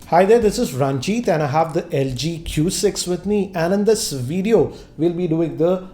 Hi there, this is Ranjit and I have the LG Q6 with me, and in this video we'll be doing the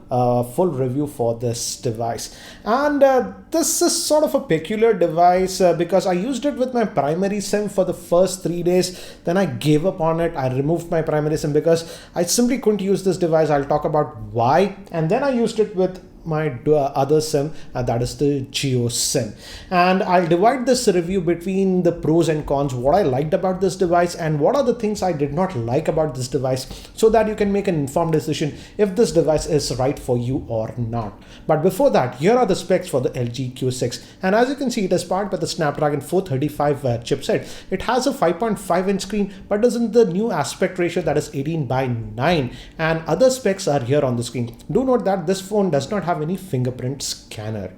full review for this device. And this is sort of a peculiar device because I used it with my primary SIM for the first 3 days, then I gave up on it. I removed my primary SIM because I simply couldn't use this device. I'll talk about why, and then I used it with my other SIM, that is the Geo SIM, and I'll divide this review between the pros and cons, what I liked about this device and what are the things I did not like about this device, so that you can make an informed decision if this device is right for you or not. But before that, here are the specs for the LG Q6, and as you can see, it is powered by the Snapdragon 435 chipset. It has a 5.5-inch screen but isn't the new aspect ratio, that is 18:9, and other specs are here on the screen. Do note that this phone does not have any fingerprint scanner.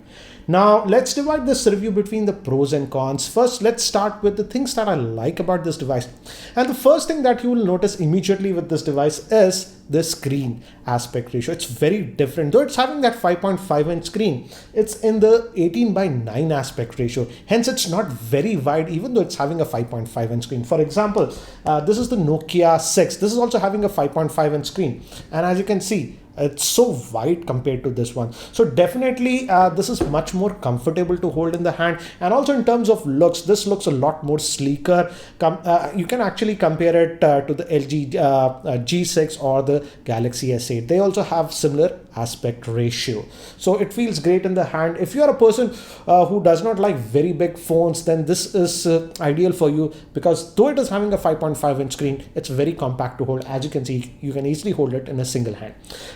Now let's divide this review between the pros and cons. First, let's start with the things that I like about this device. And the first thing that you will notice immediately with this device is the screen aspect ratio. It's very different. Though it's having that 5.5-inch screen, it's in the 18:9 aspect ratio. Hence, it's not very wide, even though it's having a 5.5-inch screen. For example, this is the Nokia 6. This is also having a 5.5-inch screen. And as you can see, it's so wide compared to this one. So definitely this is much more comfortable to hold in the hand, and also in terms of looks, this looks a lot more sleeker. You can actually compare it to the LG G6 or the Galaxy S8. They also have similar aspect ratio, so it feels great in the hand. If you are a person who does not like very big phones, then this is ideal for you, because though it is having a 5.5-inch screen, it's very compact to hold. As you can see, you can easily hold it in a single hand.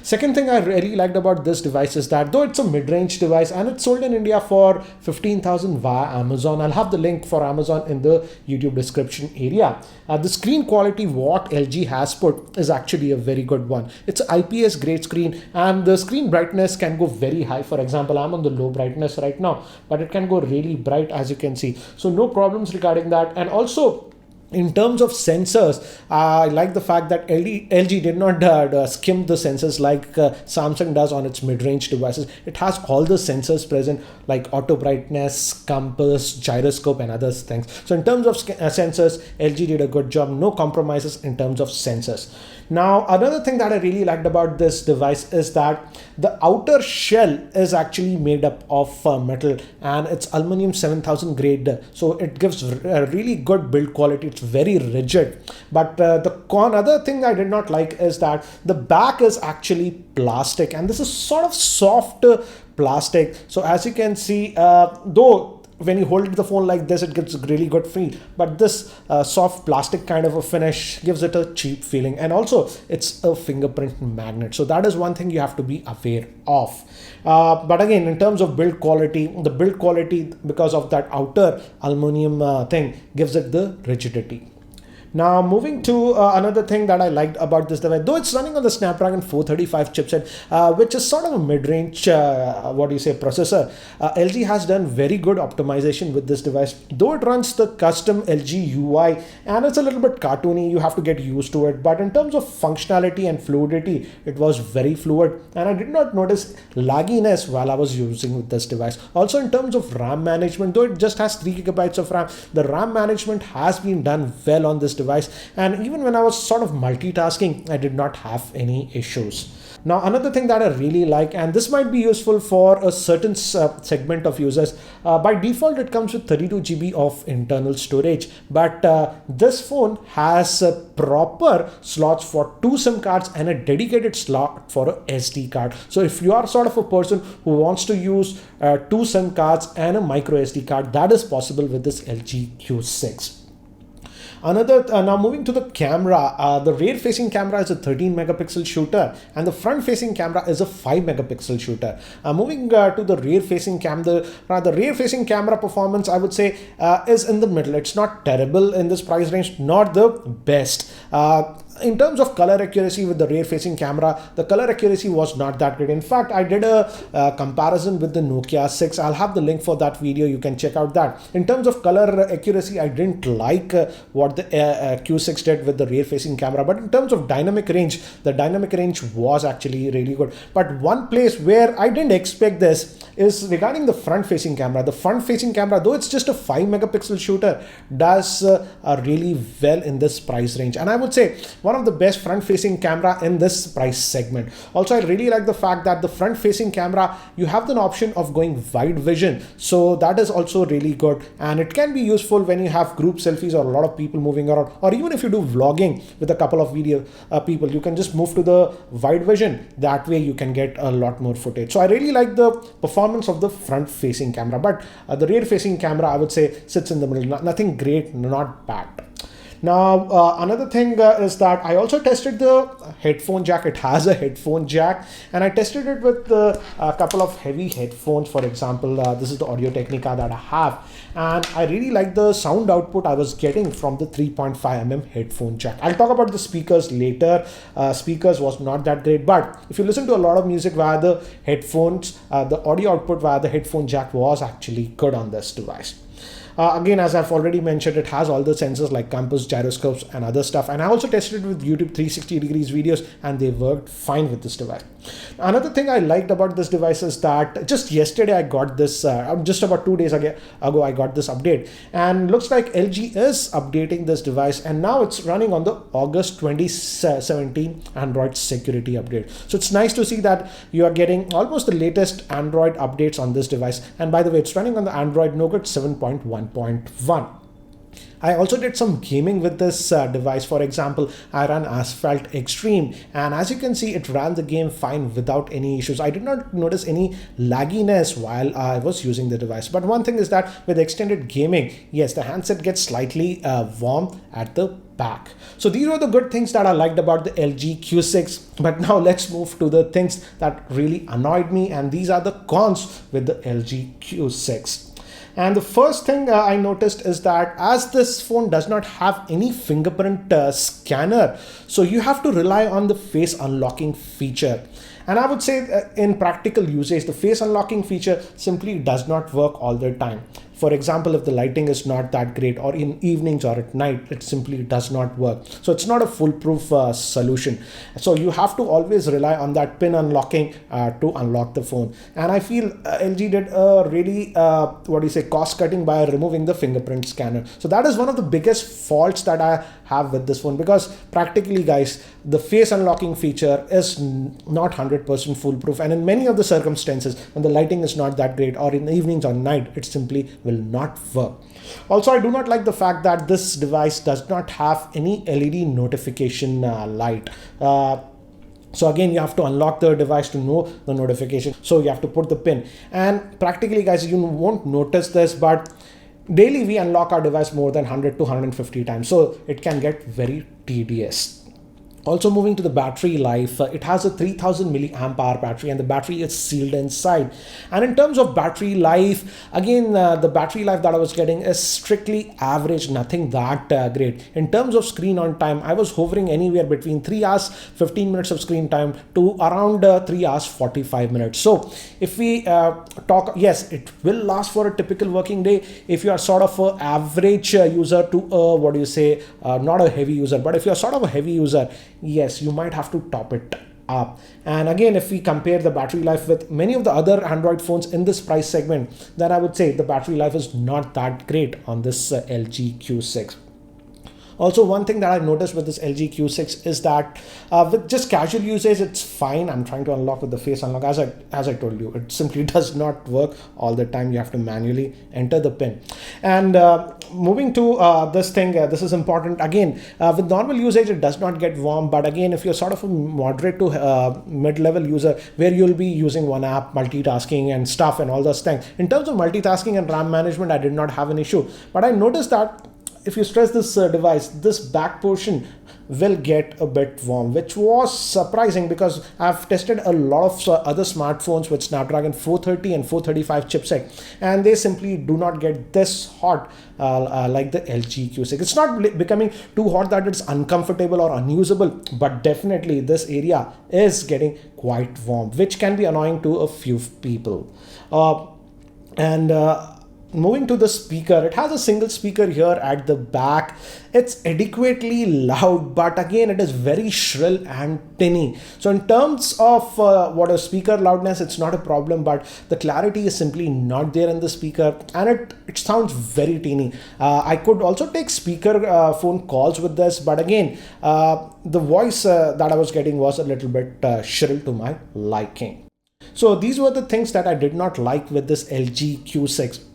Second thing I really liked about this device is that though it's a mid-range device and it's sold in India for 15,000 via Amazon, I'll have the link for Amazon in the YouTube description area. The screen quality what LG has put is actually a very good one. It's an IPS grade screen, and the screen brightness can go very high. For example, I'm on the low brightness right now, but it can go really bright, as you can see. So no problems regarding that. And also, in terms of sensors, I like the fact that LG did not skim the sensors like Samsung does on its mid-range devices. It has all the sensors present, like auto brightness, compass, gyroscope, and other things. So in terms of sensors, LG did a good job. No compromises in terms of sensors. Now, another thing that I really liked about this device is that the outer shell is actually made up of metal, and it's aluminum 7000 grade. So it gives a really good build quality. It's very rigid. But the other thing I did not like is that the back is actually plastic, and this is sort of soft plastic. So as you can see, though when you hold the phone like this, it gives a really good feel, but this soft plastic kind of a finish gives it a cheap feeling. And also, it's a fingerprint magnet, so that is one thing you have to be aware of. But again, in terms of build quality, the build quality, because of that outer aluminum thing, gives it the rigidity. Now, moving to another thing that I liked about this device, though it's running on the Snapdragon 435 chipset, which is sort of a mid-range, processor, LG has done very good optimization with this device. Though it runs the custom LG UI and it's a little bit cartoony, you have to get used to it. But in terms of functionality and fluidity, it was very fluid, and I did not notice lagginess while I was using this device. Also, in terms of RAM management, though it just has 3 GB of RAM, the RAM management has been done well on this device, and even when I was sort of multitasking, I did not have any issues. Now, another thing that I really like, and this might be useful for a certain segment of users, by default it comes with 32 GB of internal storage, but this phone has proper slots for 2 SIM cards and a dedicated slot for a SD card. So if you are sort of a person who wants to use 2 SIM cards and a micro SD card, that is possible with this LG Q6. Now moving to the camera, the rear facing camera is a 13 megapixel shooter and the front facing camera is a 5 megapixel shooter. Moving to the rear facing the rear facing camera performance, I would say, is in the middle. It's not terrible in this price range, not the best. in terms of color accuracy with the rear facing camera, the color accuracy was not that great. In fact, I did a comparison with the Nokia 6. I'll have the link for that video. You can check out that. In terms of color accuracy, I didn't like what the Q6 did with the rear facing camera. But in terms of dynamic range, the dynamic range was actually really good. But one place where I didn't expect this is regarding the front facing camera. The front facing camera, though it's just a 5 megapixel shooter, does really well in this price range. And I would say one of the best front facing camera in this price segment. Also, I really like the fact that the front facing camera, you have the option of going wide vision. So that is also really good. And it can be useful when you have group selfies or a lot of people moving around, or even if you do vlogging with a couple of video people, you can just move to the wide vision. That way you can get a lot more footage. So I really like the performance of the front facing camera, but the rear facing camera, I would say, sits in the middle. Nothing great, not bad. Now, another thing is that I also tested the headphone jack. It has a headphone jack, and I tested it with a couple of heavy headphones. For example, this is the Audio Technica that I have, and I really like the sound output I was getting from the 3.5mm headphone jack. I'll talk about the speakers later. Speakers was not that great, but if you listen to a lot of music via the headphones, the audio output via the headphone jack was actually good on this device. Again, as I've already mentioned, it has all the sensors like compass, gyroscopes, and other stuff. And I also tested it with YouTube 360 degrees videos, and they worked fine with this device. Another thing I liked about this device is that just yesterday I got this, just about 2 days ago I got this update, and looks like LG is updating this device, and now it's running on the August 2017 Android security update. So it's nice to see that you are getting almost the latest Android updates on this device. And by the way, it's running on the Android Nougat 7.1.1. I also did some gaming with this device. For example, I ran Asphalt Extreme, and as you can see, it ran the game fine without any issues. I did not notice any lagginess while I was using the device. But one thing is that with extended gaming, yes, the handset gets slightly warm at the back. So these were the good things that I liked about the LG Q6. But now let's move to the things that really annoyed me, and these are the cons with the LG Q6. And the first thing I noticed is that as this phone does not have any fingerprint scanner, so you have to rely on the face unlocking feature. And I would say in practical usage, the face unlocking feature simply does not work all the time. For example, if the lighting is not that great, or in evenings or at night, it simply does not work. So it's not a foolproof solution. So you have to always rely on that pin unlocking to unlock the phone. And I feel LG did a really, cost cutting by removing the fingerprint scanner. So that is one of the biggest faults that I have with this phone, because practically, guys, the face unlocking feature is not 100% foolproof. And in many of the circumstances, when the lighting is not that great, or in the evenings or night, it simply will not work. Also, I do not like the fact that this device does not have any LED notification light. So again, you have to unlock the device to know the notification. So you have to put the pin. And practically, guys, you won't notice this, but daily we unlock our device more than 100 to 150 times. So it can get very tedious. Also, moving to the battery life, it has a 3000 milliamp hour battery, and the battery is sealed inside. And in terms of battery life, again, the battery life that I was getting is strictly average, nothing that great. In terms of screen on time, I was hovering anywhere between 3 hours 15 minutes of screen time to around 3 hours 45 minutes. So if we talk, yes, it will last for a typical working day if you are sort of an average user to not a heavy user. But if you're sort of a heavy user, yes, you might have to top it up. And again, if we compare the battery life with many of the other Android phones in this price segment, then I would say the battery life is not that great on this LG Q6. Also, one thing that I noticed with this LG Q6 is that with just casual usage, it's fine. I'm trying to unlock with the face unlock. As I told you, it simply does not work all the time. You have to manually enter the pin. And moving to this thing, this is important. Again, with normal usage, it does not get warm. But again, if you're sort of a moderate to mid-level user, where you'll be using one app, multitasking and stuff and all those things. In terms of multitasking and RAM management, I did not have an issue. But I noticed that if you stress this device, this back portion will get a bit warm, which was surprising because I've tested a lot of other smartphones with Snapdragon 430 and 435 chipset, and they simply do not get this hot like the LG Q6. It's not becoming too hot that it's uncomfortable or unusable, but definitely this area is getting quite warm, which can be annoying to a few people. And moving to the speaker, it has a single speaker here at the back. It's adequately loud, but again it is very shrill and tinny. So in terms of what a speaker loudness, it's not a problem, but the clarity is simply not there in the speaker, and it sounds very tinny. I could also take speaker phone calls with this, but again the voice that I was getting was a little bit shrill to my liking. So these were the things that I did not like with this LG Q6.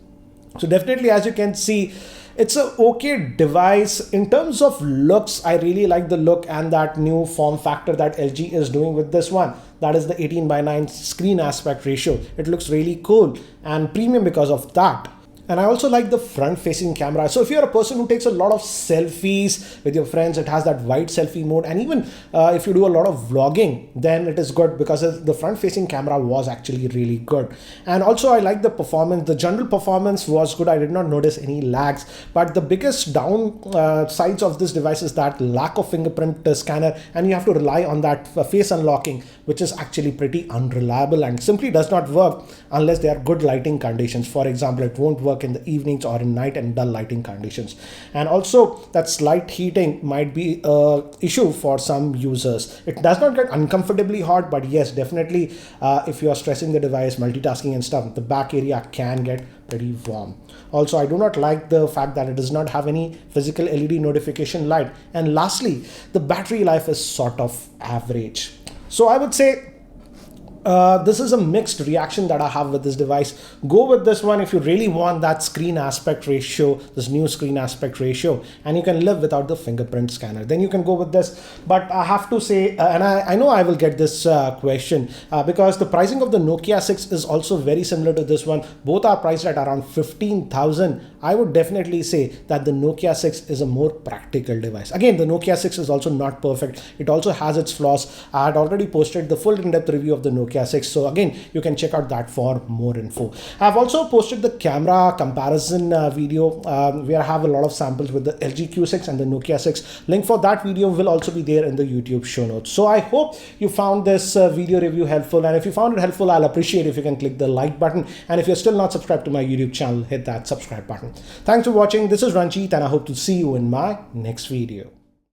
So definitely, as you can see, it's a okay device. In terms of looks, I really like the look and that new form factor that LG is doing with this one. That is the 18:9 screen aspect ratio. It looks really cool and premium because of that. And I also like the front facing camera. So if you're a person who takes a lot of selfies with your friends, it has that wide selfie mode. And even if you do a lot of vlogging, then it is good because the front facing camera was actually really good. And also I like the performance. The general performance was good. I did not notice any lags, but the biggest downsides of this device is that lack of fingerprint scanner, and you have to rely on that face unlocking, which is actually pretty unreliable and simply does not work unless there are good lighting conditions. For example, it won't work in the evenings or in night and dull lighting conditions. And also that slight heating might be a issue for some users. It does not get uncomfortably hot, but yes, definitely if you are stressing the device, multitasking and stuff, the back area can get pretty warm. Also, I do not like the fact that it does not have any physical LED notification light. And lastly, the battery life is sort of average. So I would say this is a mixed reaction that I have with this device. Go with this one if you really want that screen aspect ratio, this new screen aspect ratio, and you can live without the fingerprint scanner. Then you can go with this. But I have to say, and I know I will get this question because the pricing of the Nokia 6 is also very similar to this one. Both are priced at around 15,000. I would definitely say that the Nokia 6 is a more practical device. Again, the Nokia 6 is also not perfect. It also has its flaws. I had already posted the full in-depth review of the Nokia 6. So again, you can check out that for more info. I've also posted the camera comparison video where I have a lot of samples with the LG Q6 and the Nokia 6. Link for that video will also be there in the YouTube show notes. So I hope you found this video review helpful. And if you found it helpful, I'll appreciate if you can click the like button. And if you're still not subscribed to my YouTube channel, hit that subscribe button. Thanks for watching. This is Ranjit, and I hope to see you in my next video.